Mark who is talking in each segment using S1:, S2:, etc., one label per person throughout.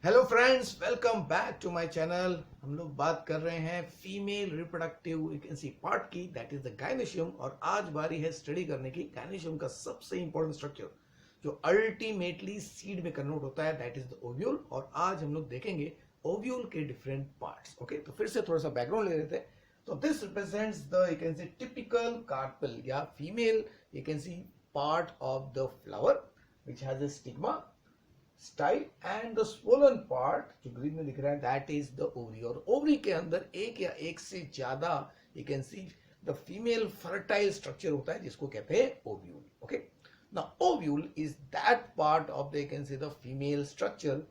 S1: Hello friends, welcome back to my channel. हम लोग बात कर रहे हैं फीमेल रिप्रोडक्टिव इसी पार्ट की, दैट इज द गायनेशियम। और आज बारी है स्टडी करने की गायनेशियम का सबसे इंपॉर्टेंट स्ट्रक्चर जो अल्टीमेटली सीड में कन्वर्ट होता है, दैट इज द ओव्यूल। और आज हम लोग देखेंगे ओव्यूल के डिफरेंट पार्ट्स। ओके, तो फिर से थोड़ा सा बैकग्राउंड ले लेते हैं। तो this represents the you can see typical carpel या female you can see part of the flower which has a stigma style and the swollen part जो ग्रीन में दिख रहा है दैट इज द ओवरी। और ओवरी के अंदर एक या एक से ज्यादा you can see the female fertile structure होता है जिसको कहते हैं ovule. Okay, now ovule is that part of the you can see the female structure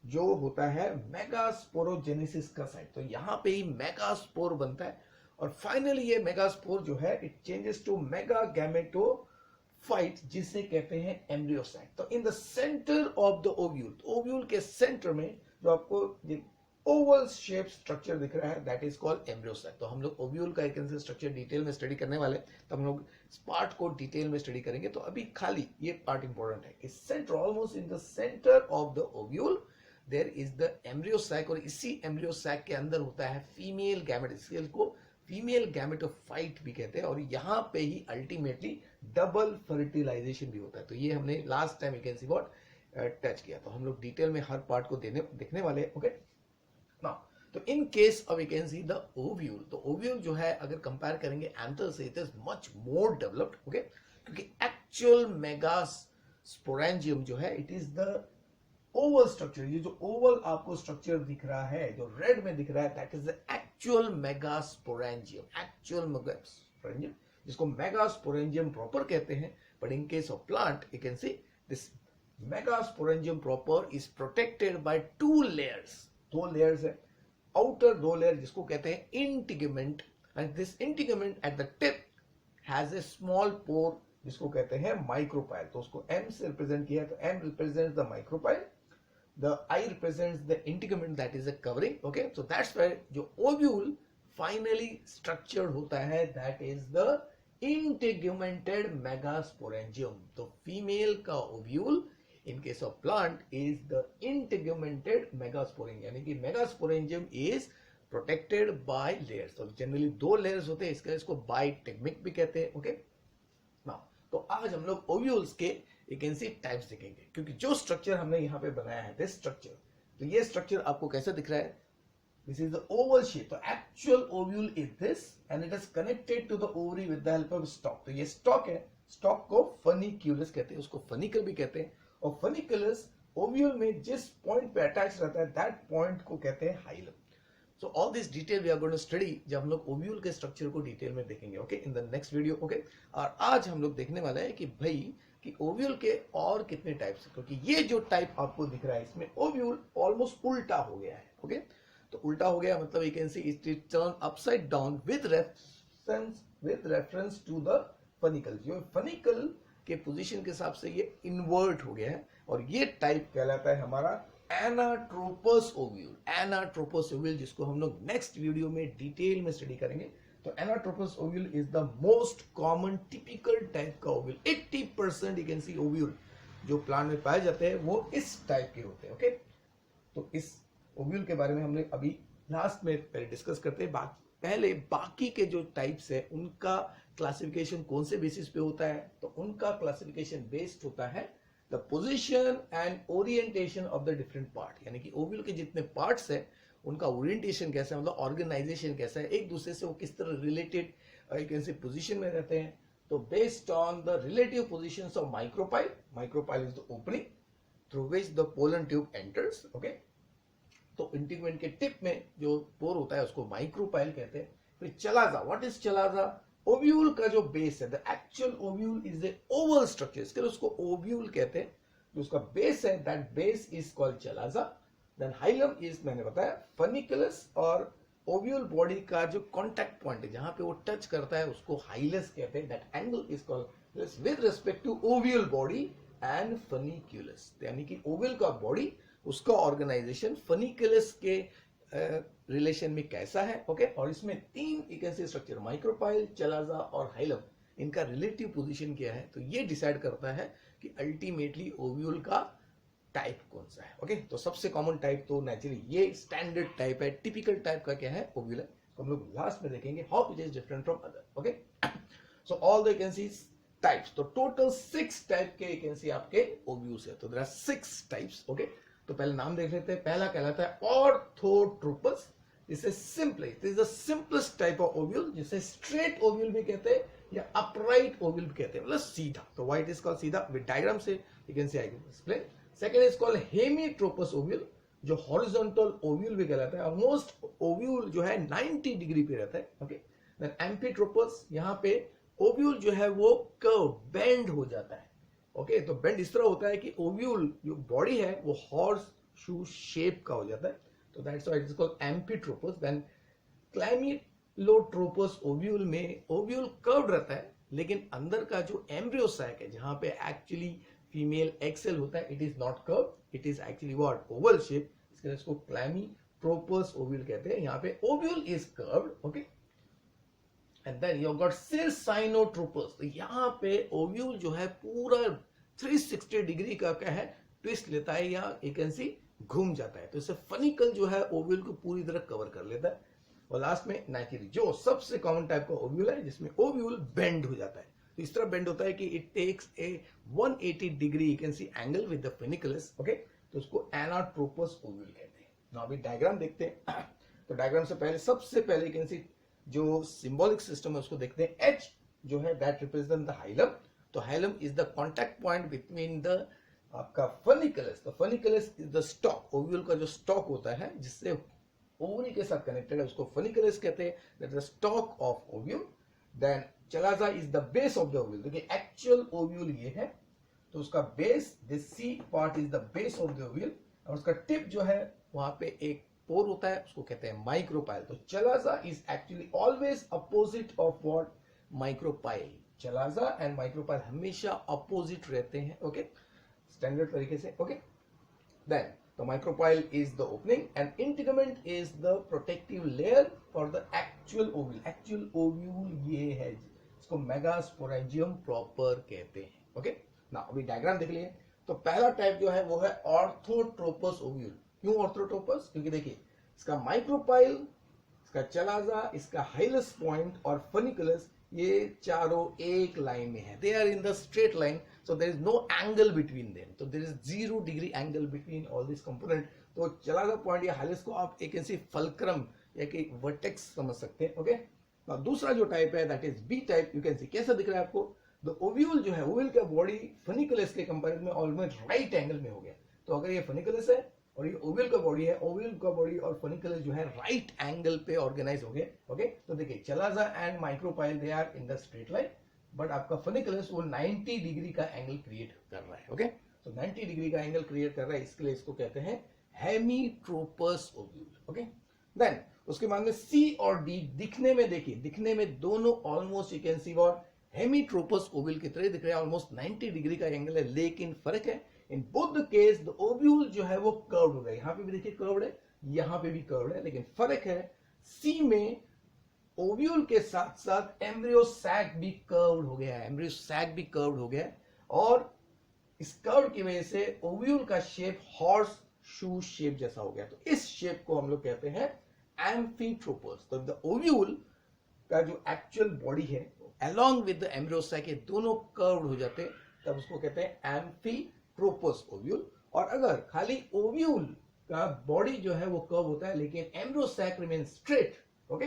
S1: जो होता है मेगास्पोरोजेनेसिस का साइट। तो यहाँ पे ही मेगास्पोर बनता है और फाइनली ये मेगास्पोर जो है it changes to megagametophyte जिसे कहते हैं एम्ब्रियोसाइट। तो in the centre of the ovule, ovule के सेंटर में जो आपको ये ओवल शेप स्ट्रक्चर दिख रहा है दैट इज कॉल्ड एम्ब्रियोसाइट। तो हम लोग ओव्यूल का एक स्ट्रक्चर डिटेल में स्टडी करने वाले, तो हम लोग इस पार्ट को डिटेल में स्टडी करेंगे। तो अभी खाली ये पार्ट इंपॉर्टेंट है कि centre almost in the centre of the ovule there is the embryo sac और इसी एम्ब्रियोसाइक के अंदर होता है फीमेल गैमेट, इसको फीमेल गैमेटोफाइट भी कहते हैं। और यहाँ पे ही अल्टीमेटली डबल फर्टिलाइजेशन भी होता है। तो ये हमने last time you can see what touch किया। तो हम लोग डिटेल में हर पार्ट को देखने वाले हैं। ओके, नाउ तो इन case of you can see the ovule, तो ओव्यूल जो है अगर कंपेयर करेंगे एंथर से it is much more developed. Okay, क्योंकि एक्चुअल मेगास्पोरेंजियम जो है it is the Oval structure. ये जो ओवल आपको स्ट्रक्चर दिख रहा है जो रेड में दिख रहा है that is the actual megasporangium, actual megasporangium जिसको मेगास्पोरेंजियम प्रॉपर कहते हैं। But in case of plant you can see this megasporangium proper is protected by two layers. दो लेयर्स है, आउटर दो लेयर जिसको कहते हैं integument, and this integument at the tip has a small pore जिसको कहते हैं माइक्रोपाइल। तो उसको एम से रिप्रेजेंट किया है, तो M represents the micropyle, the I represents the integument that is a covering. Okay, so that's why जो ovule finally structured होता है that is the integumented megasporangium। तो female का ovule in case of plant is the integumented megasporangium, यानी कि megasporangium is protected by layers। तो generally दो layers होते हैं, इसको bitegmic भी कहते हैं। ओके, नाउ तो आज हम लोग ओव्यूल्स के यू कैन सी टाइप्स देखेंगे, क्योंकि जो स्ट्रक्चर हमने यहाँ पे बनाया है दिस स्ट्रक्चर, तो ये स्ट्रक्चर आपको कैसे दिख रहा है, this is the oval shape. तो actual ovule is this and it is connected to the ovary with the help of stalk. तो ये स्टॉक है, स्टॉक को फनिक्यूलस कहते हैं, उसको फनिकल भी कहते हैं। और फनिकुलस ओव्यूल में जिस पॉइंट पे अटैच रहता है दैट पॉइंट को कहते हैं hilum. So all this detail we are going to study जब हम लोग ओव्यूल के स्ट्रक्चर को डिटेल में देखेंगे। Okay, in the next video. Okay, और आज हम लोग देखने वाले हैं कि भाई कि ओव्यूल के और कितने टाइप्स हैं, क्योंकि ये जो टाइप आपको दिख रहा है इसमें ओव्यूल ऑलमोस्ट उल्टा हो गया है। ओके, तो उल्टा हो गया मतलब you can see it is turn upside down with reference to the funicle. जो फनिकल के पोजीशन के हिसाब से ये इन्वर्ट हो गया है और ये टाइप कहलाता है हमारा एनाट्रोपस ओव्यूल। एनाट्रोपस ओव्यूल जिसको हम लोग नेक्स्ट वीडियो में डिटेल में स्टडी करेंगे। तो anatropous ovule is the most common typical type का ovule. 80% you can see ovule जो प्लांट में पाए जाते हैं वो इस टाइप के होते हैं। ओके, तो इस ओव्यूल के बारे में हमने अभी लास्ट में पहले डिस्कस करते हैं। पहले बाकी के जो टाइप्स है उनका क्लासिफिकेशन कौन से बेसिस पे होता है, तो उनका क्लासिफिकेशन बेस्ड होता है the position and orientation of the different part. यानी कि ओव्यूल के जितने पार्ट्स है उनका ओरिएंटेशन कैसा है, मतलब ऑर्गेनाइजेशन कैसा है, एक दूसरे से वो किस तरह related you can say position में रहते हैं। तो based on the relative positions of micropyle, micropyle is the opening through which the pollen tube enters. Okay, तो इंटीग्यूमेंट के टिप में जो पोर होता है उसको माइक्रोपाइल कहते हैं। फिर chalaza, what is chalaza, ovule का जो बेस है, the actual ovule is a Oval structure, इसके लिए उसको ओव्यूल कहते हैं। जो उसका बेस है that base is called chalaza. Then hilum is, मैंने बताया, फनिकुलस। और ओव्यूल बॉडी का जो कांटेक्ट पॉइंट है जहां पे वो टच करता है उसको हाइलस कहते हैं। That angle is called with respect to ovule body and funiculus. यानी कि ओव्यूल का बॉडी उसका ऑर्गेनाइजेशन फनिकुलस के रिलेशन में कैसा है। ओके, और इसमें तीन एक ऐसे स्ट्रक्चर माइक्रोपाइल, चलाजा और हाइलम, इनका रिलेटिव पोजीशन क्या है, तो ये डिसाइड करता है कि अल्टीमेटली ओव्यूल का टाइप कौन सा है। ओके, तो सबसे कॉमन टाइप तो नेचुरली ये स्टैंडर्ड टाइप है। टिपिकल टाइप का क्या है, ओव्यूल है। तो हम लोग लास्ट में देखेंगे how it is different from other. Okay, so all the can see types, तो टोटल 6 टाइप के कैन सी आपके ओव्यूल्स है। तो देयर आर 6 टाइप्स। ओके, तो पहले नाम देख लेते हैं। पहला कहलाता है ऑर्थोट्रोपस। जिसे simply this is the simplest type of ovule, जिसे स्ट्रेट ओव्यूल भी कहते हैं या अपराइट ओव्यूल भी कहते हैं, मतलब सीधा। तो व्हाई इट इज कॉल्ड सीधा, विद डायग्राम से you can see I can explain. Second is called hemitropous ovule, जो हॉरिजॉन्टल ओव्यूल भी कहलाता है। ऑलमोस्ट ओव्यूल जो है 90 डिग्री पे रहता है। ओके, देन एम्फीट्रोपस, यहाँ पे ओव्यूल जो है वो कर्व बेंड हो जाता है। ओके, तो बेंड इस तरह होता है कि ओव्यूल जो बॉडी है वो हॉर्स शू शेप का हो जाता है। तो that's why it is called amphitropous. Then campylotropous ovule में ओव्यूल कर्व्ड रहता है, लेकिन अंदर का जो एम्ब्रियो सैक है जहां पे एक्चुअली फीमेल एग सेल होता है, it is not curve, it is actually what, oval shape. इसके लिए इसको क्लैमिट्रोपस ओव्यूल कहते हैं। यहाँ पे ovule is curved. Okay, and then you got circinotropous. तो यहाँ पे ओव्यूल जो है पूरा 360 डिग्री का क्या है, ट्विस्ट लेता है या यू कैन सी घूम जाता है। तो इससे फनिकल जो है ओव्यूल को पूरी तरह कवर कर लेता है। और लास्ट में नाइकेरी, जो सबसे कॉमन टाइप का ओव्यूल है, जिसमें ओव्यूल बेंड हो जाता है। तो इस तरह बेंड होता है कि it takes a 180 degree you can see angle with the funiculus. Okay, तो उसको एनाट्रोपस ओव्यूल कहते हैं। नाउ अभी डायग्राम देखते हैं। तो डायग्राम से पहले सबसे पहले यू कैन सी जो सिंबॉलिक सिस्टम है उसको देखते हैं। एच जो है दैट रिप्रेजेंट द हाइलम। तो hilum is the contact point between the आपका फनिकुलस। तो funiculus is the stock, ovule का जो स्टॉक होता है जिससे ओवरी के साथ कनेक्टेड है, उसको फनिकुलस कहते हैं। That is the stalk of ovule. Then chalaza is the base of the ovule. देखिए एक्चुअल ओव्यूल ये है, तो उसका base, this C part is the base of the ovule, और उसका टिप जो है वहां पे एक पोर होता है, उसको कहते हैं माइक्रोपाइल। तो chalaza is actually always opposite of what, micropyle. Chalaza and micropyle हमेशा अपोजिट रहते हैं। ओके, स्टैंडर्ड तरीके से। Okay, then the micropyle is the opening and integument is the protective layer for the actual ovule. Actual ovule ये है, इसको megasporangium proper कहते हैं। ओके, ना अभी डायग्राम देख लिए। तो पहला टाइप जो है वो है ऑर्थोट्रोपस ओव्यूल। क्यों ऑर्थोट्रोपस, क्योंकि देखिए इसका माइक्रोपाइल, इसका चलाजा, इसका हाइलस पॉइंट और फनिकुलस, ये चारों एक लाइन में है। They are in the straight line, so there is no angle between them. So there is 0 degree angle between all these component. तो चलाजा पॉइंट या हाइलस को आप एक ऐसी फल्क्रम या कि वर्टेक्स समझ सकते हैं। ओके, now दूसरा जो टाइप है that is B type. You can see कैसा दिख रहा है आपको, द ओव्यूल जो है, ओव्यूल का बॉडी फनिकुलस के कंपैरिजन में ऑलमोस्ट राइट एंगल में हो गया। तो अगर ये फनिकुलस है और ये ओव्यूल का बॉडी है, ओव्यूल का बॉडी और फनिकुलस जो है राइट एंगल पे ऑर्गेनाइज हो गए। ओके, तो देखिए chalaza and micropyle they are in the straight line, but आपका फनिकुलस वो 90 डिग्री का एंगल क्रिएट कर रहा है। ओके, तो 90 डिग्री का एंगल क्रिएट कर रहा है, इसके लिए इसको कहते हैं हेमीट्रोपस ओव्यूल। ओके, देन उसके बाद में सी और डी दिखने में, देखिए दिखने में दोनों almost you can see what, hemitropous ovule की तरह दिख रहे हैं। ऑलमोस्ट 90 डिग्री का एंगल है, लेकिन फर्क है, in both the case the ovule जो है वो कर्व्ड हो गया। यहाँ पे भी देखिए कर्व्ड है, यहाँ पे भी कर्व्ड है, लेकिन फर्क है सी में ओव्यूल के साथ साथ एम्ब्रियो सैक भी कर्व्ड हो गया है। एम्ब्रियो सैक भी कर्व्ड हो गया है, और इस कर्व की वजह से ओव्यूल का शेप हॉर्स शू शेप जैसा हो गया। तो इस शेप को हम लोग कहते हैं एम्फीट्रोपस। तो द ओव्यूल का जो एक्चुअल बॉडी है along with the embryo sac, ये दोनों कर्व्ड हो जाते हैं, तब उसको कहते हैं एम्फीट्रोपस ओव्यूल। और अगर खाली ओव्यूल का बॉडी जो है वो कर्व होता है लेकिन embryo sac remain straight, okay,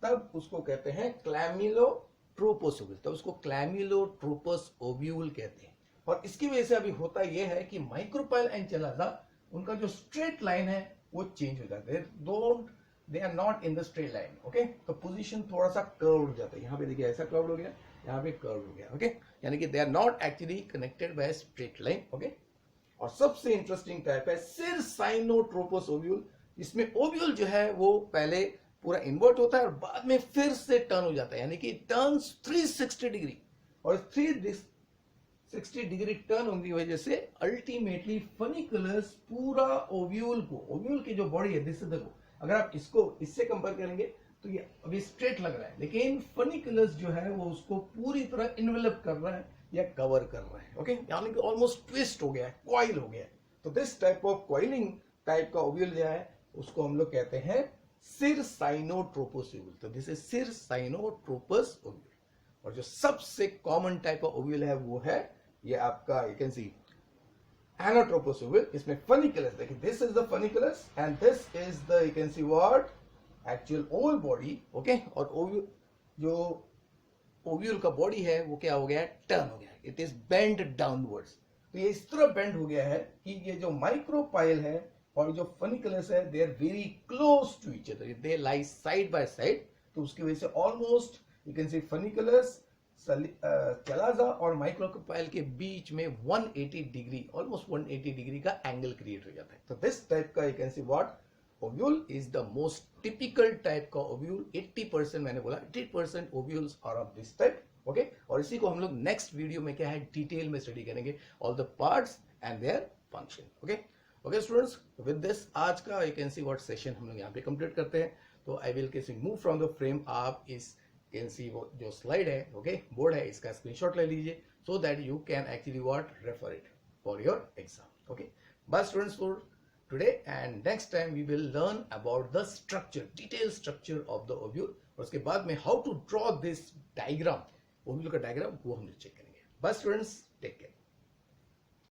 S1: तब उसको कहते हैं क्लैमिलोट्रोपस ओव्यूल। तब उसको क्लैमिलोट्रोपस ओव्यूल कहते हैं। और इसकी वजह से अभी होता यह है कि माइक्रोपाइल एंड चलाजा, उनका जो स्ट्रेट लाइन है वो चेंज हो जाता है। They are not in the straight line. Okay, तो पोजीशन थोड़ा सा कर्व हो जाता है। यहाँ पे देखिए ऐसा कर्व हो गया, यहाँ पे कर्व हो गया। ओके, यानी कि they are not actually connected by straight line. Okay, और सबसे इंटरेस्टिंग टाइप है सिरसाइनोट्रोपस ओव्यूल। इसमें ओव्यूल जो है वो पहले पूरा इन्वर्ट होता है और बाद में फिर से टर्न हो जाता है, यानी कि टर्न्स 360 डिग्री। और 360 डिग्री टर्न होने की वजह से अल्टीमेटली फनिकुलस पूरा ओव्यूल को, ओव्यूल की जो बॉडी है, दिस देखो, अगर आप इसको इससे कंपेयर करेंगे तो ये अभी स्ट्रेट लग रहा है, लेकिन फनिकुलस जो है वो उसको पूरी तरह इन्वेलप कर रहा है या कवर कर रहा है। ओके, यानी कि ऑलमोस्ट ट्विस्ट हो गया है, कॉइल हो गया है। तो this type of coiling type का ओव्यूल जो है उसको हम लोग कहते हैं सिरसाइनोट्रोपस ओव्यूल। तो दिस इज सिरसाइनोट्रोपस ओव्यूल। और जो सबसे कॉमन टाइप ऑफ ओव्यूल है वो है ये आपका, you can C, anatropous ovule. इसमें फनिकुलस, देखिए this is the funiculus and this is the, you can see what, actual Oval body. Okay, और ओव्यूल, जो ओव्यूल का बॉडी है वो क्या हो गया है, टर्न हो गया है, इट इज बेंड डाउनवर्ड्स। तो ये इस तरह बेंड हो गया है कि ये जो माइक्रोपाइल है और जो फनिकुलस है they are very close to each other, they lie side by side. तो उसकी वजह से almost you can see funiculus, chalaza और माइक्रोपाइल के बीच में 180 डिग्री, ऑलमोस्ट 180 डिग्री का एंगल क्रिएट हो जाता है। तो दिस टाइप का you can see what ovule is the most typical type का ओव्यूल। 80% मैंने बोला 80% ovules are of this type. Okay, और इसी को हम लोग नेक्स्ट वीडियो में क्या है डिटेल में स्टडी करेंगे, all the parts and their function. Okay okay students, with this आज का you can see what session हम लोग यहाँ पे कंप्लीट करते हैं। तो आई विल कैसे मूव फ्रॉम द फ्रेम, आप इस कैन सी वो जो स्लाइड है, ओके, बोर्ड है, इसका स्क्रीनशॉट ले लीजिए so that you can actually what refer it for your exam. Okay, बस students for today, and next time we will learn about the structure, detailed structure of the ovule, और उसके बाद में how to draw this diagram, ovule का diagram वो हम check करेंगे। बस स्टूडेंट्स, टेक केयर।